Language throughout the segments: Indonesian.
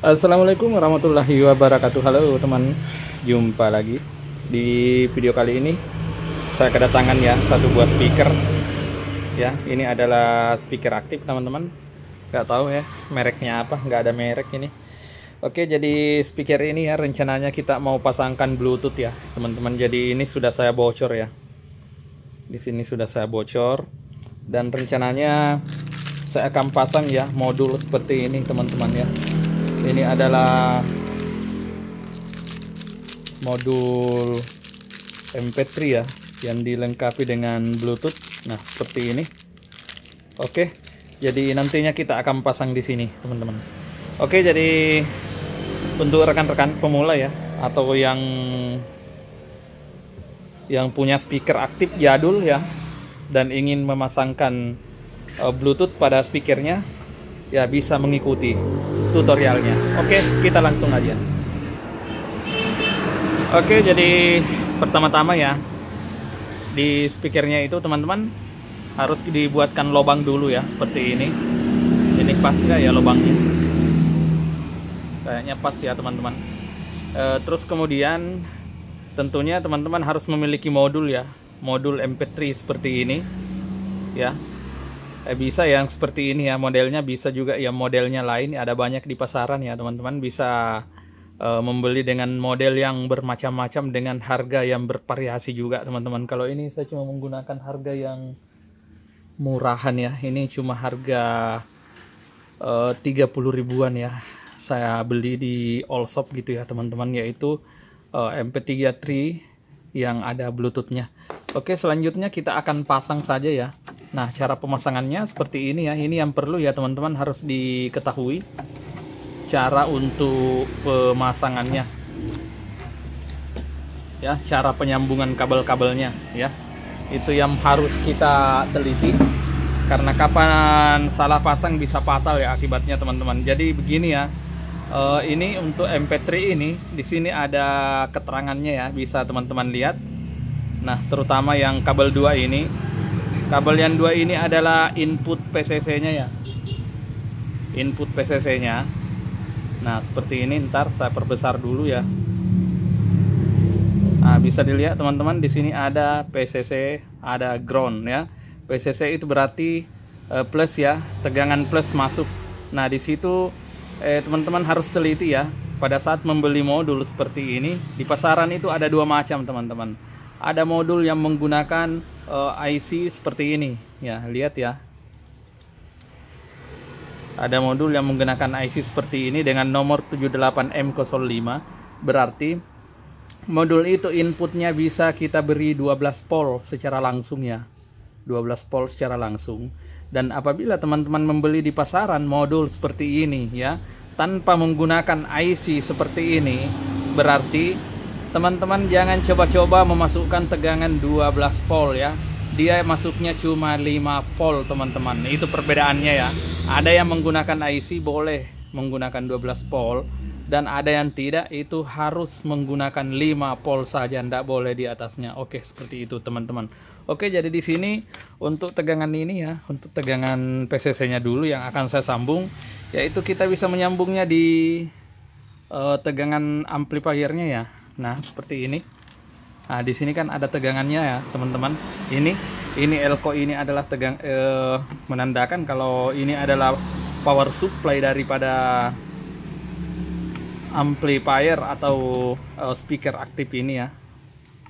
Assalamualaikum warahmatullahi wabarakatuh. Halo teman, jumpa lagi di video kali ini. Saya kedatangan ya satu buah speaker. Ya, ini adalah speaker aktif teman-teman. Gak tahu ya mereknya apa, nggak ada merek ini. Oke, jadi speaker ini ya rencananya kita mau pasangkan Bluetooth ya teman-teman. Jadi ini sudah saya bocor ya. Di sini sudah saya bocor dan rencananya saya akan pasang ya modul seperti ini teman-teman ya. Ini adalah modul MP3 ya yang dilengkapi dengan Bluetooth. Nah, seperti ini. Oke. Jadi nantinya kita akan pasang di sini, teman-teman. Oke, jadi untuk rekan-rekan pemula ya atau yang punya speaker aktif jadul ya dan ingin memasangkan Bluetooth pada speakernya, ya bisa mengikuti tutorialnya. Oke, kita langsung aja. Oke, jadi pertama-tama ya di speakernya itu teman-teman harus dibuatkan lubang dulu ya, seperti ini. Ini pas nggak ya lubangnya? Kayaknya pas ya teman-teman. Terus kemudian tentunya teman-teman harus memiliki modul ya, modul MP3 seperti ini ya. Bisa yang seperti ini ya modelnya, bisa juga ya modelnya lain, ada banyak di pasaran ya teman-teman. Bisa membeli dengan model yang bermacam-macam dengan harga yang bervariasi juga teman-teman. Kalau ini saya cuma menggunakan harga yang murahan ya, ini cuma harga 30 ribuan ya, saya beli di Allshop gitu ya teman-teman, yaitu MP3 Tri yang ada Bluetoothnya. Oke, selanjutnya kita akan pasang saja ya. Nah, cara pemasangannya seperti ini ya. Ini yang perlu ya teman-teman harus diketahui cara untuk pemasangannya. Ya, cara penyambungan kabel-kabelnya ya. Itu yang harus kita teliti karena kapan salah pasang bisa fatal ya akibatnya teman-teman. Jadi begini ya. Ini untuk MP3 ini di sini ada keterangannya ya, bisa teman-teman lihat. Nah, terutama yang kabel 2 ini. Kabel yang 2 ini adalah input PCC-nya ya. Input PCC-nya. Nah, seperti ini, ntar saya perbesar dulu ya. Nah, bisa dilihat teman-teman di sini ada PCC, ada ground ya. PCC itu berarti plus ya, tegangan plus masuk. Nah, di situ teman-teman harus teliti ya. Pada saat membeli modul seperti ini, di pasaran itu ada dua macam teman-teman. Ada modul yang menggunakan IC seperti ini ya, lihat ya. Ada modul yang menggunakan IC seperti ini dengan nomor 78M05. Berarti modul itu inputnya bisa kita beri 12 volt secara langsung ya. 12 volt secara langsung. Dan apabila teman-teman membeli di pasaran modul seperti ini ya, tanpa menggunakan IC seperti ini, berarti teman-teman jangan coba-coba memasukkan tegangan 12 volt ya. Dia masuknya cuma 5 volt teman-teman. Itu perbedaannya ya. Ada yang menggunakan IC boleh menggunakan 12 volt dan ada yang tidak, itu harus menggunakan 5 volt saja, tidak boleh di atasnya. Oke, seperti itu teman-teman. Oke, jadi di sini untuk tegangan ini ya, untuk tegangan PCC-nya dulu yang akan saya sambung, yaitu kita bisa menyambungnya di tegangan amplifiernya ya. Nah, seperti ini. Nah, di sini kan ada tegangannya ya, teman-teman. Ini elko ini adalah menandakan kalau ini adalah power supply daripada amplifier atau speaker aktif ini ya.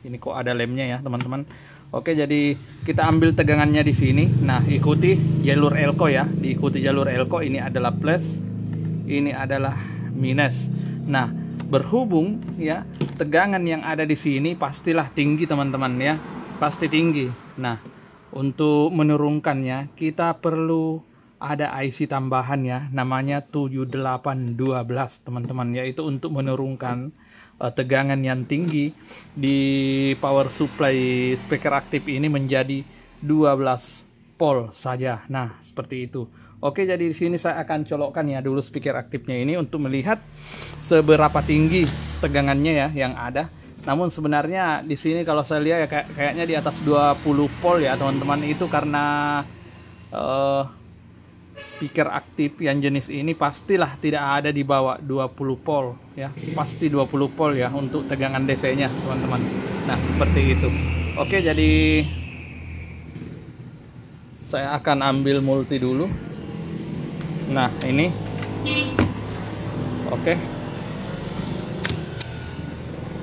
Ini kok ada lemnya ya, teman-teman. Oke, jadi kita ambil tegangannya di sini. Nah, ikuti jalur elko ya. Diikuti jalur elko, ini adalah plus, ini adalah minus. Nah, berhubung ya tegangan yang ada di sini pastilah tinggi teman-teman ya, pasti tinggi. Nah, untuk menurunkannya kita perlu ada IC tambahan ya, namanya 7812 teman-teman, yaitu untuk menurunkan tegangan yang tinggi di power supply speaker aktif ini menjadi 12 volt saja. Nah, seperti itu. Oke, jadi di sini saya akan colokkan ya dulu speaker aktifnya ini untuk melihat seberapa tinggi tegangannya ya yang ada. Namun sebenarnya di sini kalau saya lihat ya kayaknya di atas 20 volt ya teman-teman. Itu karena speaker aktif yang jenis ini pastilah tidak ada di bawah 20 volt ya. Pasti 20 volt ya untuk tegangan DC-nya, teman-teman. Nah, seperti itu. Oke, jadi saya akan ambil multi dulu. Nah, ini. Oke.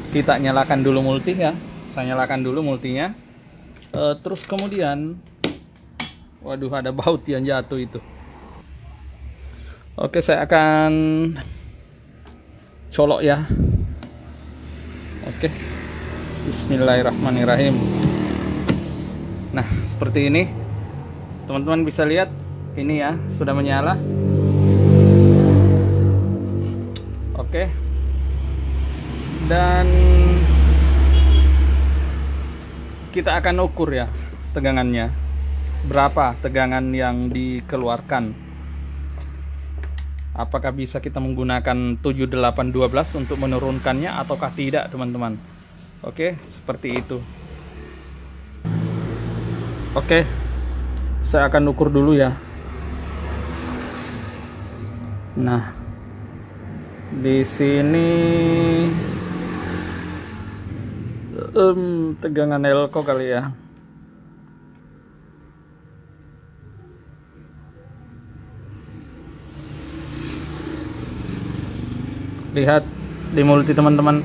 Kita nyalakan dulu multi ya. Saya nyalakan dulu multinya. Terus kemudian, waduh, ada baut yang jatuh itu. Oke, saya akan colok ya. Oke, bismillahirrahmanirrahim. Nah, seperti ini, teman-teman bisa lihat ini ya, sudah menyala. Oke, dan kita akan ukur ya tegangannya, berapa tegangan yang dikeluarkan. Apakah bisa kita menggunakan 7812 untuk menurunkannya ataukah tidak, teman-teman. Oke, seperti itu. Oke, saya akan ukur dulu ya. Nah, di sini tegangan elko kali ya. Lihat di multi, teman-teman,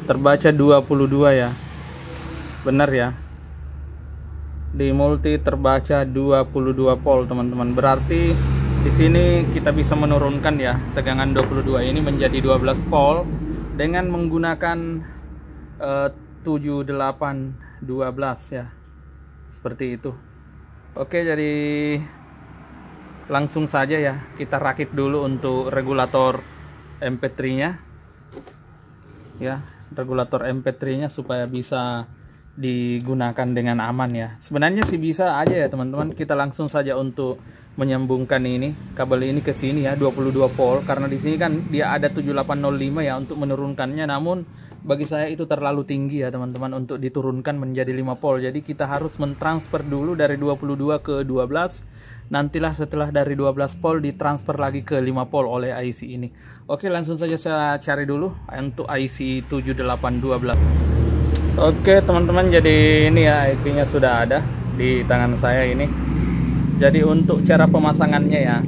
terbaca 22 ya. Benar ya. Di multi terbaca 22 volt, teman-teman. Berarti di sini kita bisa menurunkan ya tegangan 22 ini menjadi 12 volt dengan menggunakan 7812 ya. Seperti itu. Oke, jadi langsung saja ya kita rakit dulu untuk regulator MP3-nya ya, regulator MP3-nya supaya bisa digunakan dengan aman ya. Sebenarnya sih bisa aja ya, teman-teman. Kita langsung saja untuk menyambungkan ini kabel ini ke sini ya, 22 volt, karena di sini kan dia ada 7805 ya untuk menurunkannya. Namun bagi saya itu terlalu tinggi ya, teman-teman, untuk diturunkan menjadi 5 volt. Jadi kita harus mentransfer dulu dari 22 ke 12. Nantilah setelah dari 12 volt ditransfer lagi ke 5 volt oleh IC ini. Oke, langsung saja saya cari dulu untuk IC 7812. Oke, teman-teman, jadi ini ya IC-nya sudah ada di tangan saya ini. Jadi untuk cara pemasangannya ya,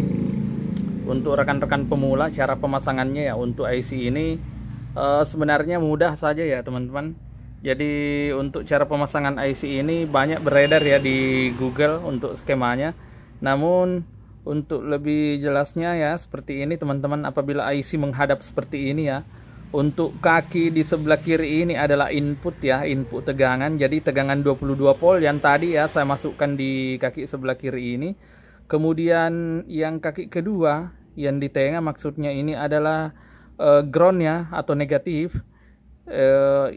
untuk rekan-rekan pemula, cara pemasangannya ya untuk IC ini sebenarnya mudah saja ya, teman-teman. Jadi untuk cara pemasangan IC ini banyak beredar ya di Google untuk skemanya. Namun untuk lebih jelasnya ya seperti ini, teman-teman. Apabila IC menghadap seperti ini ya, untuk kaki di sebelah kiri ini adalah input ya, input tegangan. Jadi tegangan 22 volt yang tadi ya saya masukkan di kaki sebelah kiri ini. Kemudian yang kaki kedua yang di tengah maksudnya ini adalah ground ya, atau negatif,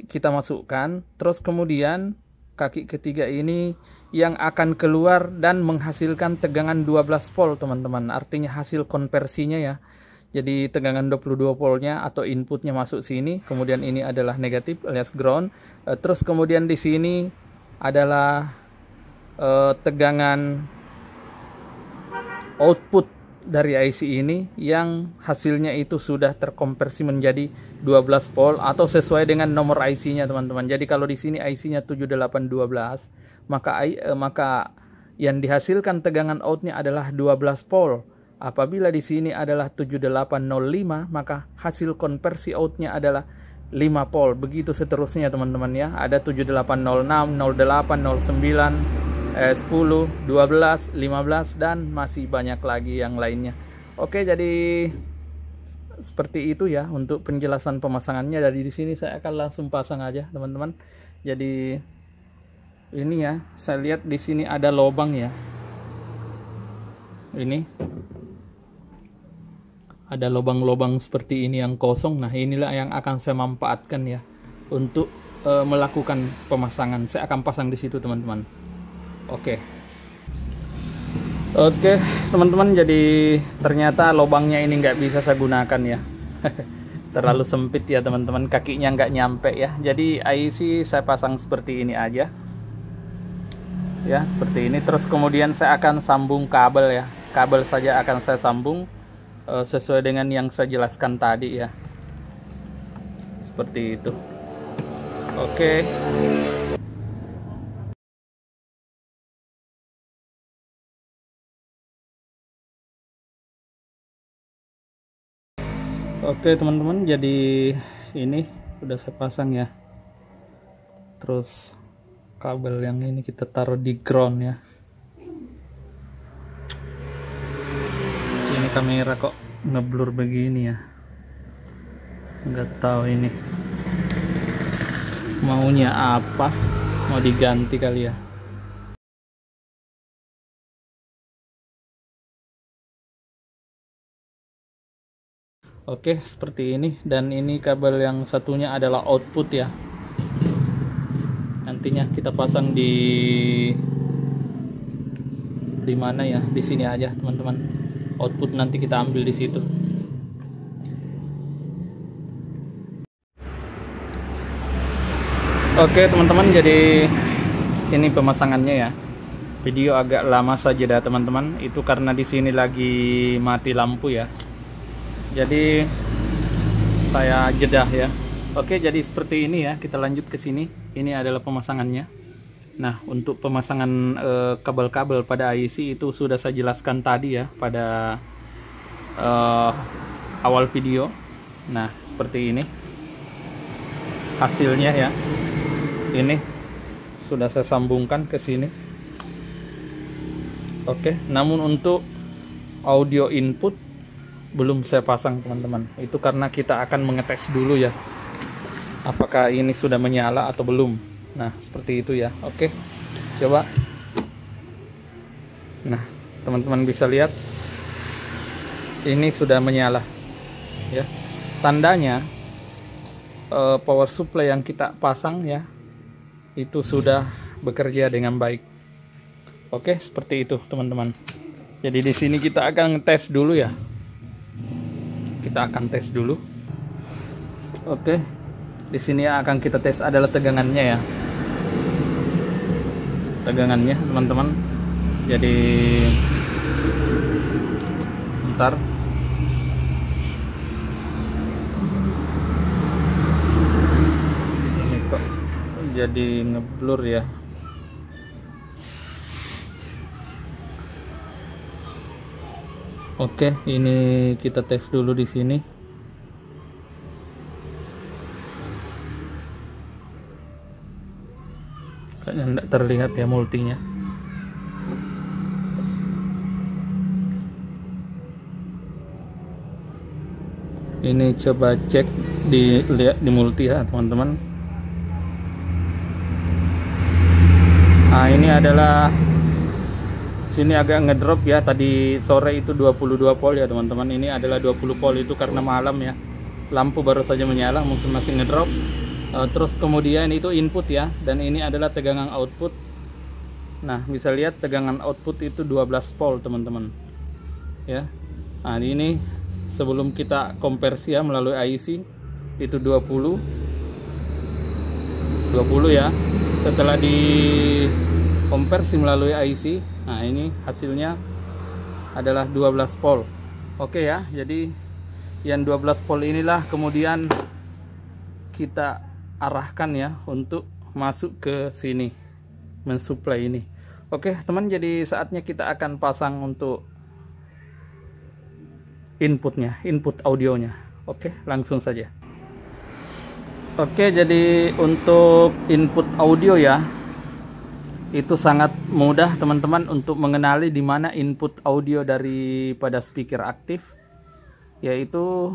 kita masukkan. Terus kemudian kaki ketiga ini yang akan keluar dan menghasilkan tegangan 12 volt, teman-teman. Artinya hasil konversinya ya. Jadi tegangan 22 voltnya atau inputnya masuk sini, kemudian ini adalah negatif alias ground. Terus kemudian di sini adalah tegangan output dari IC ini yang hasilnya itu sudah terkonversi menjadi 12 volt atau sesuai dengan nomor IC-nya, teman-teman. Jadi kalau di sini IC-nya 7812, maka yang dihasilkan tegangan outnya adalah 12 volt. Apabila di sini adalah 7805, maka hasil konversi outnya adalah 5 volt. Begitu seterusnya, teman-teman ya. Ada 7806, 08, 09, 10, 12, 15 dan masih banyak lagi yang lainnya. Oke, jadi seperti itu ya untuk penjelasan pemasangannya. Dari di sini saya akan langsung pasang aja, teman-teman. Jadi ini ya, saya lihat di sini ada lubang ya. Ini ada lubang-lubang seperti ini yang kosong. Nah, inilah yang akan saya manfaatkan ya untuk melakukan pemasangan. Saya akan pasang di situ, teman-teman. Oke, teman-teman. Jadi ternyata lubangnya ini nggak bisa saya gunakan ya. Terlalu sempit ya, teman-teman. Kakinya nggak nyampe ya. Jadi IC saya pasang seperti ini aja. Ya, seperti ini. Terus kemudian saya akan sambung kabel ya. kabel saja akan saya sambung sesuai dengan yang saya jelaskan tadi ya, seperti itu. Oke. Oke teman-teman, jadi ini udah saya pasang ya. Terus kabel yang ini kita taruh di ground ya. Ini kamera kok ngeblur begini ya, nggak tahu ini maunya apa, mau diganti kali ya. Oke, seperti ini. Dan ini kabel yang satunya adalah output ya. Nantinya kita pasang di mana ya? Di sini aja, teman-teman. Output nanti kita ambil di situ. Oke, teman-teman, jadi ini pemasangannya ya. Video agak lama saja dah, teman-teman. Itu karena di sini lagi mati lampu ya. Jadi saya jedah ya. Oke, jadi seperti ini ya. Kita lanjut ke sini. Ini adalah pemasangannya. Nah, untuk pemasangan kabel-kabel pada IC itu sudah saya jelaskan tadi ya pada awal video. Nah, seperti ini hasilnya ya. Ini sudah saya sambungkan ke sini. Oke, namun untuk audio input belum saya pasang, teman-teman. Itu karena kita akan mengetes dulu ya, apakah ini sudah menyala atau belum. Nah, seperti itu ya. Oke, coba. Nah, teman-teman bisa lihat ini sudah menyala ya. Tandanya power supply yang kita pasang ya itu sudah bekerja dengan baik. Oke, seperti itu teman-teman. Jadi di sini kita akan tes dulu ya. Kita akan tes dulu. Oke. Di sini akan kita tes adalah tegangannya ya. Tegangannya, teman-teman. Jadi sebentar. Ini kok jadi ngeblur ya. Oke, ini kita tes dulu di sini. Kayaknya tidak terlihat ya multinya. Ini coba cek lihat di multi ya, teman-teman. Nah, ini adalah sini agak ngedrop ya. Tadi sore itu 22 volt ya, teman-teman. Ini adalah 20 volt, itu karena malam ya. Lampu baru saja menyala, mungkin masih ngedrop. Terus kemudian itu input ya, dan ini adalah tegangan output. Nah, bisa lihat tegangan output itu 12 volt, teman-teman. Ya. Nah, ini sebelum kita konversi ya melalui IC itu 20 ya. Setelah di konversi melalui IC, nah ini hasilnya adalah 12 volt. Oke ya, jadi yang 12 volt inilah kemudian kita arahkan ya untuk masuk ke sini, mensuplai ini. Oke teman, jadi saatnya kita akan pasang untuk inputnya, input audionya. Oke, langsung saja. Oke, jadi untuk input audio ya, itu sangat mudah teman-teman untuk mengenali di mana input audio daripada speaker aktif, yaitu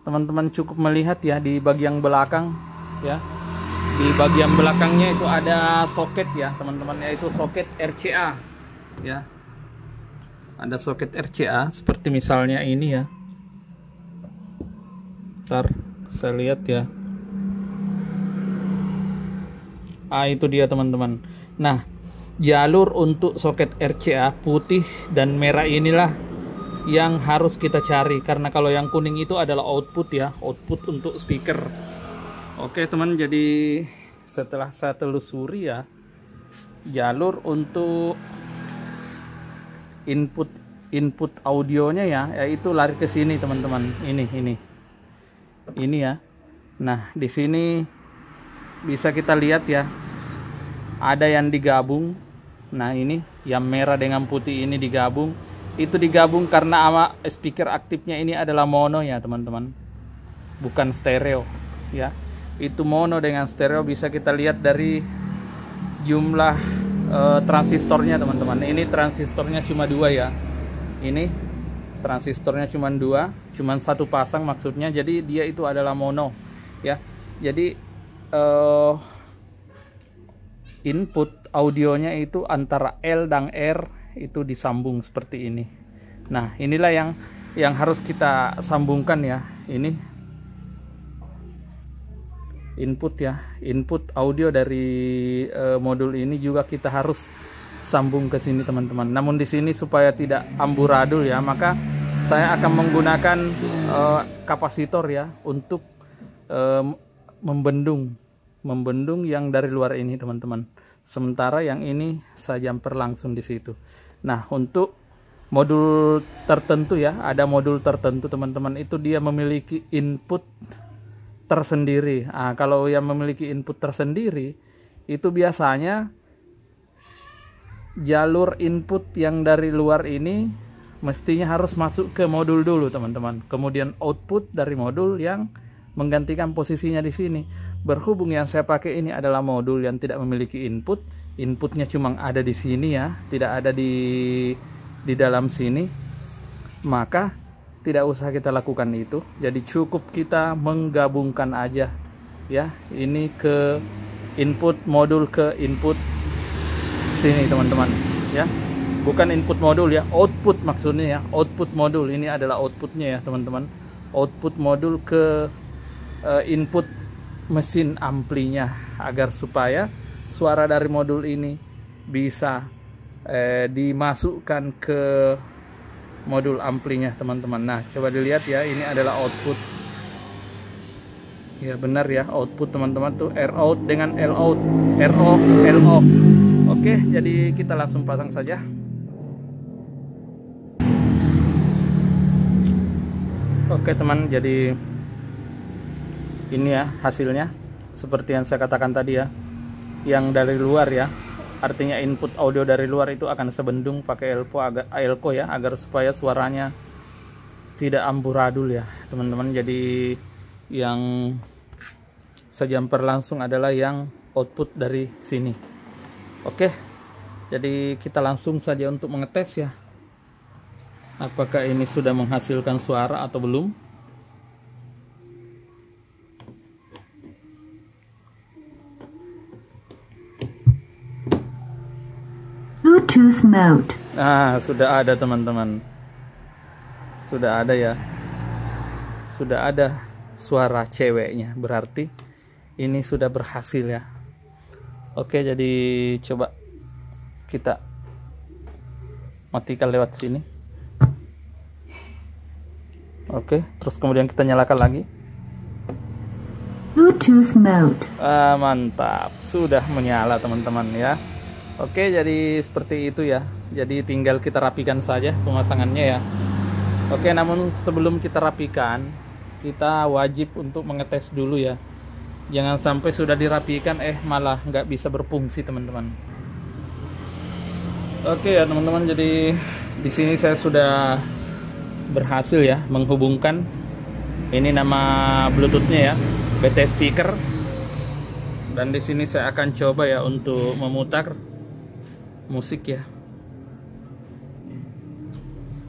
teman-teman cukup melihat ya di bagian belakang ya. Di bagian belakangnya itu ada soket ya teman-teman, yaitu soket RCA ya. Ada soket RCA seperti misalnya ini ya. Ntar saya lihat ya. Itu dia teman-teman. Nah, jalur untuk soket RCA putih dan merah inilah yang harus kita cari, karena kalau yang kuning itu adalah output ya, output untuk speaker. Oke teman, jadi setelah saya telusuri ya, jalur untuk input input audionya ya, yaitu lari ke sini teman-teman. Ini ya. Nah, di sini bisa kita lihat ya, ada yang digabung. Nah, ini yang merah dengan putih ini digabung. Itu digabung karena speaker aktifnya ini adalah mono ya teman-teman, bukan stereo ya. Itu mono dengan stereo, bisa kita lihat dari jumlah transistornya teman-teman. Ini transistornya cuma 2 ya. Ini transistornya cuma 2, cuma satu pasang maksudnya. Jadi dia itu adalah mono ya. Jadi input audionya itu antara L dan R itu disambung seperti ini. Nah, inilah yang harus kita sambungkan ya. Ini input ya, input audio dari modul ini juga kita harus sambung ke sini teman-teman. Namun di sini supaya tidak amburadul ya, maka saya akan menggunakan kapasitor ya untuk membendung yang dari luar ini teman-teman. Sementara yang ini saya jumper langsung di situ. Nah, untuk modul tertentu ya, ada modul tertentu teman-teman, itu dia memiliki input tersendiri. Nah, kalau yang memiliki input tersendiri itu biasanya jalur input yang dari luar ini mestinya harus masuk ke modul dulu teman-teman, kemudian output dari modul yang menggantikan posisinya di sini. Berhubung yang saya pakai ini adalah modul yang tidak memiliki input, inputnya cuma ada di sini ya, tidak ada di dalam sini, maka tidak usah kita lakukan itu. Jadi cukup kita menggabungkan aja ya, ini ke input modul ke input sini teman-teman ya, bukan input modul ya, output maksudnya ya, output modul. Ini adalah outputnya ya teman-teman, output modul ke input mesin amplinya, agar supaya suara dari modul ini bisa dimasukkan ke modul amplinya teman-teman. Nah, coba dilihat ya, ini adalah output ya, benar ya, output teman-teman tuh R out dengan L out, RO LO. Oke, jadi kita langsung pasang saja. Oke teman, jadi ini ya hasilnya seperti yang saya katakan tadi ya, yang dari luar ya, artinya input audio dari luar itu akan sebendung pakai elko ya, agar supaya suaranya tidak amburadul ya teman-teman. Jadi yang saya jumper langsung adalah yang output dari sini. Oke, jadi kita langsung saja untuk mengetes ya, apakah ini sudah menghasilkan suara atau belum. Bluetooth mode. Nah, sudah ada teman-teman, sudah ada ya, sudah ada suara ceweknya, berarti ini sudah berhasil ya. Oke, jadi coba kita matikan lewat sini. Oke, terus kemudian kita nyalakan lagi. Bluetooth mode. Mantap, sudah menyala teman-teman ya. Oke, jadi seperti itu ya. Jadi tinggal kita rapikan saja pemasangannya ya. Oke, namun sebelum kita rapikan, kita wajib untuk mengetes dulu ya. Jangan sampai sudah dirapikan malah nggak bisa berfungsi teman-teman. Oke ya teman-teman, jadi di sini saya sudah berhasil ya menghubungkan, ini nama Bluetoothnya ya, BT speaker. Dan di sini saya akan coba ya untuk memutar musik ya.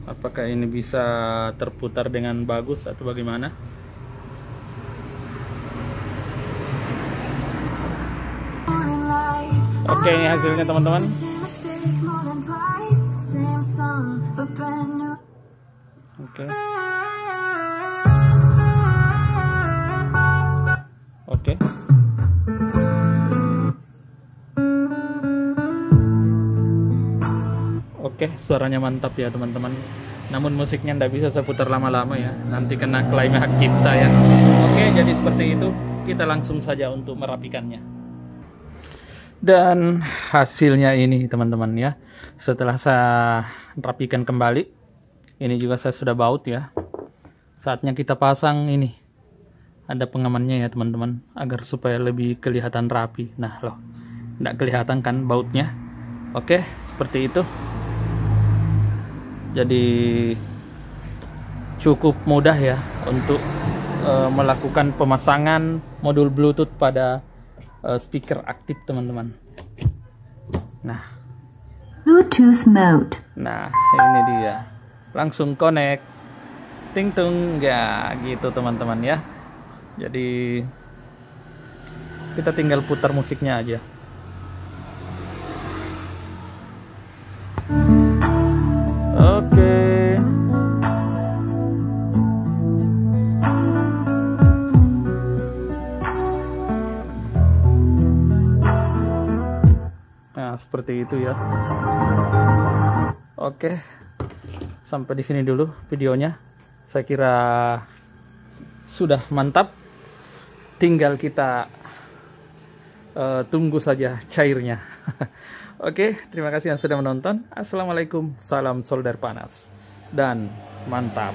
Apakah ini bisa terputar dengan bagus atau bagaimana? Oke, ini hasilnya teman-teman. Oke. Oke. Oke, suaranya mantap ya teman-teman. Namun musiknya ndak bisa saya putar lama-lama ya, nanti kena klaim hak cipta ya. Oke, jadi seperti itu. Kita langsung saja untuk merapikannya. Dan hasilnya ini teman-teman ya, setelah saya rapikan kembali, Ini juga saya sudah baut ya. Saatnya kita pasang ini. Ada pengamannya ya teman-teman, agar supaya lebih kelihatan rapi. Nah loh, nggak kelihatan kan bautnya. Oke, seperti itu. Jadi cukup mudah ya untuk melakukan pemasangan modul Bluetooth pada speaker aktif teman-teman. Nah, Bluetooth mode. nah ini dia, langsung connect, ting tung ya gitu teman-teman ya. Jadi kita tinggal putar musiknya aja. Oke. Nah, seperti itu ya. Oke. Sampai di sini dulu videonya. Saya kira sudah mantap. Tinggal kita tunggu saja cairnya. Oke, terima kasih yang sudah menonton. Assalamualaikum, salam solder panas dan mantap.